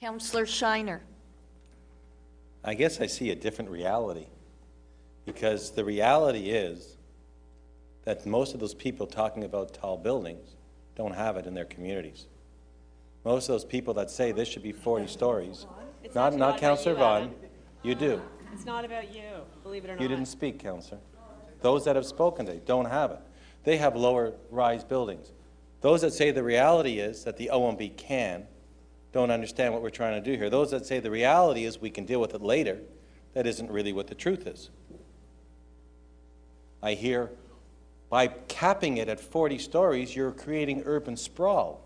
Councillor Shiner. I guess I see a different reality, because the reality is that most of those people talking about tall buildings don't have it in their communities. Most of those people that say this should be 40 stories, not Councillor Vaughan, you do. It's not about you, believe it or not. You didn't speak, Councillor. Those that have spoken today don't have it. They have lower rise buildings. Those that say the reality is that the OMB can don't understand what we're trying to do here. Those that say the reality is we can deal with it later, that isn't really what the truth is. I hear by capping it at 40 stories, you're creating urban sprawl.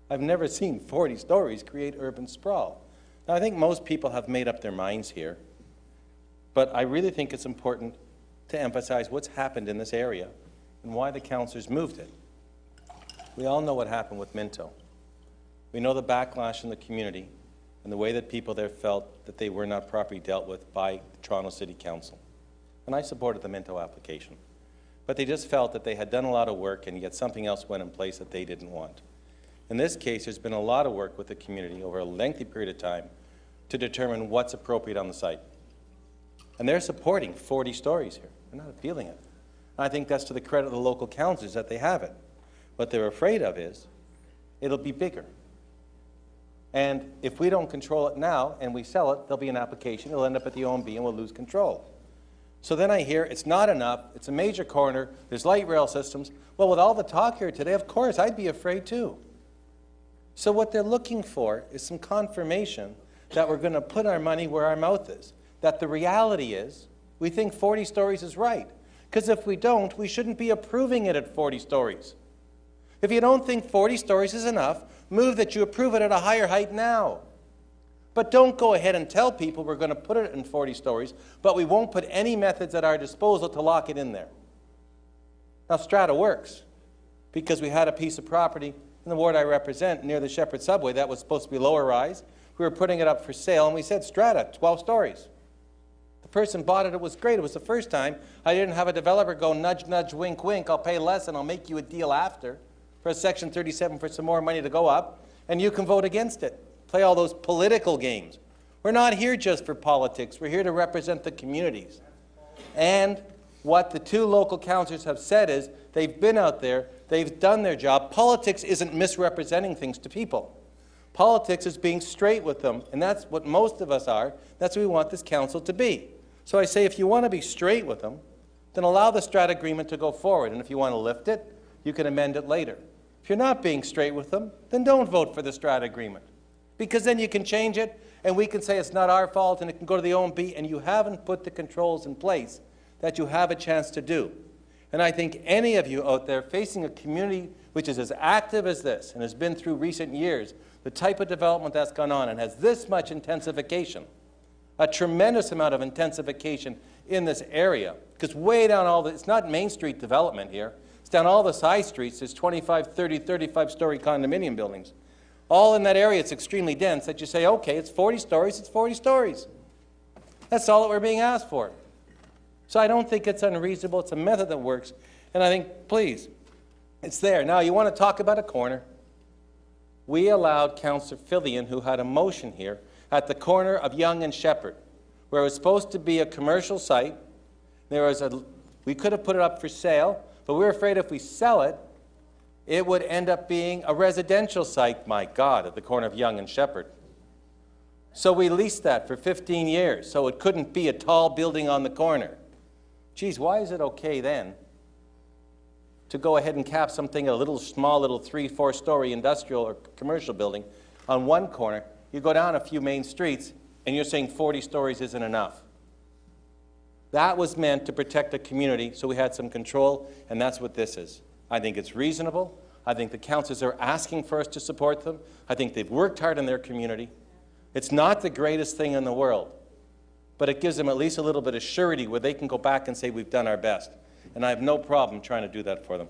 I've never seen 40 stories create urban sprawl. Now, I think most people have made up their minds here, but I really think it's important to emphasize what's happened in this area and why the councillors moved it. We all know what happened with Minto. We know the backlash in the community and the way that people there felt that they were not properly dealt with by the Toronto City Council. And I supported the Minto application. But they just felt that they had done a lot of work and yet something else went in place that they didn't want. In this case, there's been a lot of work with the community over a lengthy period of time to determine what's appropriate on the site. And they're supporting 40 stories here. They're not appealing it. And I think that's to the credit of the local councils that they have it. What they're afraid of is it'll be bigger. And if we don't control it now and we sell it, there'll be an application, it'll end up at the OMB and we'll lose control. So then I hear it's not enough, it's a major corner, there's light rail systems. Well, with all the talk here today, of course, I'd be afraid too. So what they're looking for is some confirmation that we're going to put our money where our mouth is. That the reality is, we think 40 stories is right. Because if we don't, we shouldn't be approving it at 40 stories. If you don't think 40 stories is enough, move that you approve it at a higher height now. But don't go ahead and tell people we're going to put it in 40 stories, but we won't put any methods at our disposal to lock it in there. Now, strata works, because we had a piece of property in the ward I represent near the Shepherd subway that was supposed to be lower rise. We were putting it up for sale, and we said, strata, 12 stories. The person bought it, it was great. It was the first time I didn't have a developer go, nudge, nudge, wink, wink, I'll pay less and I'll make you a deal after for a Section 37 for some more money to go up, and you can vote against it. Play all those political games. We're not here just for politics. We're here to represent the communities. And what the two local councillors have said is they've been out there, they've done their job. Politics isn't misrepresenting things to people. Politics is being straight with them, and that's what most of us are. That's what we want this council to be. So I say if you want to be straight with them, then allow the strata agreement to go forward. And if you want to lift it, you can amend it later. If you're not being straight with them, then don't vote for the strata agreement. Because then you can change it, and we can say it's not our fault, and it can go to the OMB, and you haven't put the controls in place that you have a chance to do. And I think any of you out there facing a community which is as active as this, and has been through recent years, the type of development that's gone on, and has this much intensification, a tremendous amount of intensification in this area, because way down all the, it's not Main Street development here, it's down all the side streets, there's 25, 30, 35-story condominium buildings. All in that area, it's extremely dense, that you say, okay, it's 40 stories, it's 40 stories. That's all that we're being asked for. So I don't think it's unreasonable. It's a method that works. And I think, please, it's there. Now, you want to talk about a corner. We allowed Councillor Fillion, who had a motion here, at the corner of Yonge and Shepherd, where it was supposed to be a commercial site. We could have put it up for sale, but we were afraid if we sell it, it would end up being a residential site, my God, at the corner of Yonge and Shepherd. So we leased that for 15 years, so it couldn't be a tall building on the corner. Geez, why is it okay then to go ahead and cap something at a little small, little 3-4 story industrial or commercial building on one corner? You go down a few main streets and you're saying 40 stories isn't enough. That was meant to protect the community, so we had some control, and that's what this is. I think it's reasonable. I think the councillors are asking for us to support them. I think they've worked hard in their community. It's not the greatest thing in the world, but it gives them at least a little bit of surety where they can go back and say we've done our best. And I have no problem trying to do that for them.